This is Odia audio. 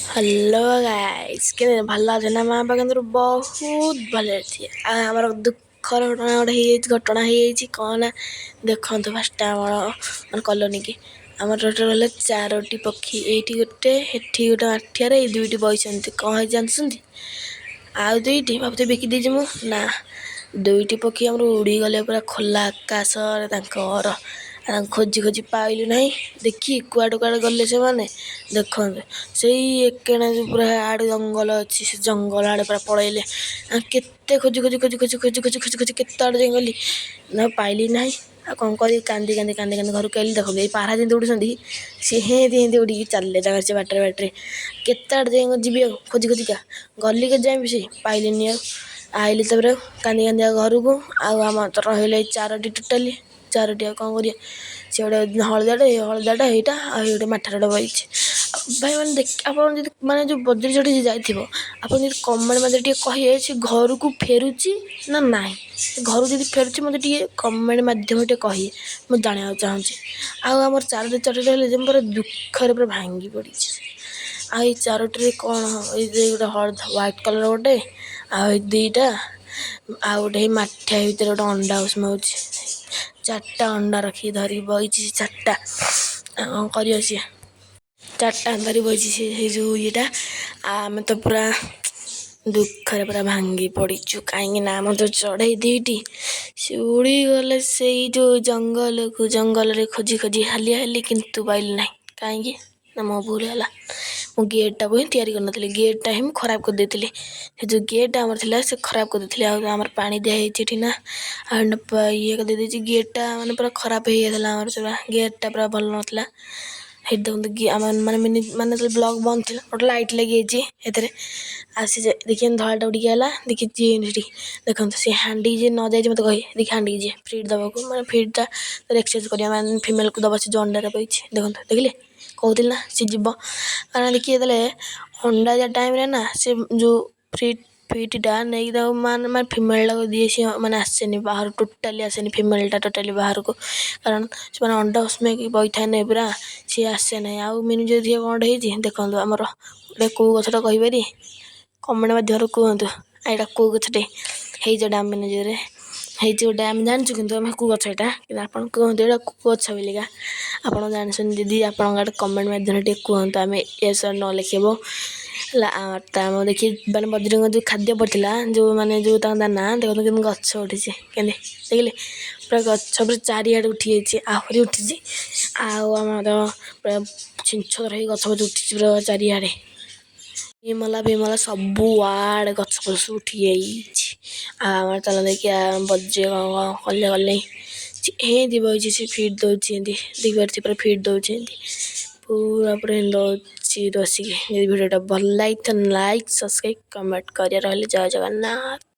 ହ୍ୟାଲୋ ଗାଇସ୍, କେମିତି ଭଲ ଅଛି ନା? ମା ବାପା କିନ୍ତୁ ବହୁତ ଭଲରେ ଥିବେ। ଆଉ ଆମର ଦୁଃଖର ଘଟଣା ହେଇଯାଇଛି କ'ଣ ନା, ଦେଖନ୍ତୁ ଫାଷ୍ଟ ଆମର କଲୋନୀକି ଆମର ଟୋଟାଲ ଗଲେ 4ଟି ପକ୍ଷୀ। ଏଇଠି ଗୋଟେ, ଏଠି ଗୋଟେ ମାଠିଆରେ ଏଇ 2ଟି ବଇଛନ୍ତି। କ'ଣ ହେଇଛି ଜାଣିଛନ୍ତି? ଆଉ 2ଟି ଭାବୁଥିବେ ବିକି ଦେଇଛି ମୁଁ, ନା 2ଟି ପକ୍ଷୀ ଆମର ଉଡ଼ିଗଲେ ପୁରା ଖୋଲା ଆକାଶରେ ତାଙ୍କ ଘର। ତାଙ୍କୁ ଖୋଜି ଖୋଜି ପାଇଲୁ ନାହିଁ। ଦେଖି କୁଆଡ଼େ କୁଆଡ଼େ ଗଲେ ସେମାନେ। ଦେଖନ୍ତୁ ସେଇ ଏକେଣା ଯେଉଁ ପୁରା ଆଡ଼େ ଜଙ୍ଗଲ ଅଛି, ସେ ଜଙ୍ଗଲ ଆଡ଼େ ପୁରା ପଳେଇଲେ। କେତେ ଖୋଜି ଖୋଜି ଖୋଜି ଖୋଜି ଖୋଜି ଖୋଜି ଖୋଜି ଖୋଜି କେତେ ଆଡ଼େ ଯାଇ ଗଲି ନା, ପାଇଲି ନାହିଁ। ଆଉ କ'ଣ କରିବି, କାନ୍ଦି କାନ୍ଦି କାନ୍ଦି କାନ୍ଦି ଘରକୁ ଆଇଲି। ଦେଖନ୍ତୁ ଏଇ ପାରା ଯେମିତି ଉଡ଼ୁଛନ୍ତି, ସିଏ ହେନ୍ତି ଉଡ଼ିକି ଚାଲିଲେ ତାଙ୍କର ସେ ବାଟରେ ବାଟରେ। କେତେ ଆଡ଼େ ଯାଇ ଯିବି ଆଉ ଖୋଜି ଖୋଜିକା ଗଲି, କେତେ ଯାଇବି ସେ ପାଇଲିନି। ଆଉ ଆଇଲି ତାପରେ କାନ୍ଦି କାନ୍ଦି ଘରକୁ। ଆଉ ଆମର ତ ରହିଲେ ଏଇ 4ଟି ଟୋଟାଲି 4ଟି। ଆଉ କ'ଣ କରିବା, ସେ ଗୋଟେ ହଳଦିଆଟା ଏଇଟା, ଆଉ ଗୋଟେ ମାଠାର ଗୋଟେ ବଇଛି। ଭାଇ ମାନେ ଦେଖି, ଆପଣ ଯଦି ମାନେ ଯେଉଁ ବଦ୍ରି ଚଢ଼ି ଯାଇଥିବ, ଆପଣ ଯଦି କମେଣ୍ଟ ମୋତେ ଟିକେ କହିବେ ସେ ଘରକୁ ଫେରୁଛି ନା ନାହିଁ। ଘରକୁ ଯଦି ଫେରୁଛି ମୋତେ ଟିକେ କମେଣ୍ଟ ମାଧ୍ୟମରେ ଟିକେ କହିବେ, ମୁଁ ଜାଣିବାକୁ ଚାହୁଁଛି। ଆଉ ଆମର 4ଟି ରହିଲେ ଯେ ପୁରା ଦୁଃଖରେ ପୁରା ଭାଙ୍ଗି ପଡ଼ିଛି। ଆଉ ଏଇ 4ଟିରେ କ'ଣ, ଏଇ ଗୋଟେ ହ୍ୱାଇଟ୍ କଲର୍ ଗୋଟେ, ଆଉ ଏଇ 2ଟା, ଆଉ ଗୋଟେ ଏଇ ମାଠିଆ ଭିତରେ ଗୋଟେ ଅଣ୍ଡା ଉଷୁମାଉଛି। 4ଟା ଅଣ୍ଡା ରଖିକି ଧରିକି ବଇଛି। 4ଟା କ'ଣ କରିବ ସିଏ, 4ଟା ଧରି ବଇଛି ସେ ସେଇ ଯେଉଁ ଇଏଟା। ଆମେ ତ ପୁରା ଦୁଃଖରେ ପୁରା ଭାଙ୍ଗି ପଡ଼ିଛୁ, କାହିଁକି ନା ଆମର ଯେଉଁ ଚଢ଼େଇ 2ଟି ସେ ଉଡ଼ିଗଲେ ସେଇ ଯେଉଁ ଜଙ୍ଗଲକୁ। ଜଙ୍ଗଲରେ ଖୋଜି ଖୋଜି ହାଲିଆ ହେଲି, କିନ୍ତୁ ପାଇଲି ନାହିଁ। କାହିଁକି ନା ମୋ ଭୁଲ ହେଲା, ମୁଁ ଗେଟ୍ଟାକୁ ହିଁ ତିଆରି କରିନଥିଲି। ଗେଟ୍ଟା ହିଁ ମୁଁ ଖରାପ କରିଦେଇଥିଲି। ସେ ଯେଉଁ ଗେଟ୍ ଆମର ଥିଲା ସେ ଖରାପ କରିଦେଇଥିଲି। ଆଉ ଆମର ପାଣି ଦିଆହେଇଛି ଏଠି ନା, ଆଉ ଇଏ କରିଦେଇଛି ଗେଟ୍ଟା, ମାନେ ପୁରା ଖରାପ ହେଇଯାଇଥିଲା। ଆମର ସେଟା ଗେଟ୍ଟା ପୁରା ଭଲ ନଥିଲା। ହେଇଠି ଦେଖନ୍ତୁ ମାନେ ଯେତେବେଳେ ବ୍ଲକ୍ ବନ୍ଦ ଥିଲା, ଗୋଟେ ଲାଇଟ୍ ଲାଗିଯାଇଛି ଏଥିରେ। ଆଉ ସେ ଦେଖିଛନ୍ତି ଧଳାଟା ଉଡ଼ିକି ହେଲା, ଦେଖିଛି ସେଠି। ଦେଖନ୍ତୁ ସେ ହାଣ୍ଡି ଯେ ନ ଯାଇଛି ମୋତେ କହି, ଦେଖି ହାଣ୍ଡିକି ଯିଏ ଫିଡ୍ ଦେବାକୁ, ମାନେ ଫିଡ୍ଟା ଏକ୍ସଚେଞ୍ଜ କରିବା, ମାନେ ଫିମେଲ୍କୁ ଦେବ। ସେ ଯେଉଁ ଅଣ୍ଡାରେ ବଇଛି ଦେଖନ୍ତୁ, ଦେଖିଲେ କହୁଥିଲି ନା ସେ ଯିବ। କାରଣ ଦେଖି ଯେତେବେଳେ ଅଣ୍ଡା ଦିଆ ଟାଇମ୍ରେ ନା, ସେ ଯେଉଁ ଫିଟ୍ଟା ନେଇକି ତାକୁ ମାନେ ଫିମେଲ୍ଟାକୁ ଦିଏ। ସିଏ ମାନେ ଆସେନି ବାହାରୁ, ଟୋଟାଲି ଆସେନି ଫିମେଲ୍ଟା ଟୋଟାଲି ବାହାରକୁ। କାରଣ ସେମାନେ ଅଣ୍ଡା ଉଷୁମାଇକି ବଇଥାଏ ନା ପୁରା, ସିଏ ଆସେ ନାହିଁ। ଆଉ ମିନି ଯଦି କ'ଣଟେ ହେଇଛି ଦେଖନ୍ତୁ, ଆମର ଗୋଟେ କେଉଁ ଗଛଟା କହିପାରିବେ? କମେଣ୍ଟ ମାଧ୍ୟମରେ କୁହନ୍ତୁ। ଏଇଟା କେଉଁ ଗଛଟେ ହେଇଛି? ଏଇଟା ଆମେ ନିଜରେ ହେଇଛି ଗୋଟେ, ଆମେ ଜାଣିଛୁ, କିନ୍ତୁ ଆମେ କେଉଁ ଗଛ ଏଇଟା, କିନ୍ତୁ ଆପଣ କୁହନ୍ତୁ ଏଇଟା କେଉଁ ଗଛ ବୋଲିକା। ଆପଣ ଜାଣିଛନ୍ତି ଯଦି ଆପଣଙ୍କ ଆଡ଼େ କମେଣ୍ଟ ମାଧ୍ୟମରେ ଟିକେ କୁହନ୍ତୁ। ଆମେ ୟେସ୍ ଅର୍ ନୋ ଲେଖିବ ହେଲା। ତା ମୁଁ ଦେଖି ମାନେ ବଦ୍ରିଙ୍କ ଯେଉଁ ଖାଦ୍ୟ ପଡ଼ିଥିଲା, ଯେଉଁ ତାଙ୍କ ଦାନା, ଦେଖନ୍ତୁ କେମିତି ଗଛ ଉଠିଛି, କେମିତି ଦେଖିଲେ? ପୁରା ଗଛ ପୁରା ଚାରିଆଡ଼େ ଉଠିଯାଇଛି, ଆହୁରି ଉଠିଛି। ଆଉ ଆମର ପୁରା ଛିଞ୍ଚତ୍ର ହେଇ ଗଛ ଫଛ ଉଠିଛି ପୁରା ଚାରିଆଡ଼େ। ବିମଲା ସବୁଆଡ଼େ ଗଛ ଫଛ ଉଠିଯାଇଛି। ଆଉ ଆମର ଚାଲ ଦେଖିଆ ବଦ୍ରି କ'ଣ କଲେ। ହେନ୍ତି ବଇଛି, ସେ ଫିଟ୍ ଦେଉଛି ଏମିତି, ଦେଖିପାରୁଛି ପୁରା ଫିଟ୍ ଦେଉଛି ଏମିତି ପୁରା ଦେଉଛି ବସିକି। ଯଦି ଭିଡ଼ିଓଟା ଭଲ ଲାଗିଥିବ ଲାଇକ୍, ସବସ୍କ୍ରାଇବ୍, କମେଣ୍ଟ କରିବା। ରହିଲେ ଜୟ ଜଗନ୍ନାଥ।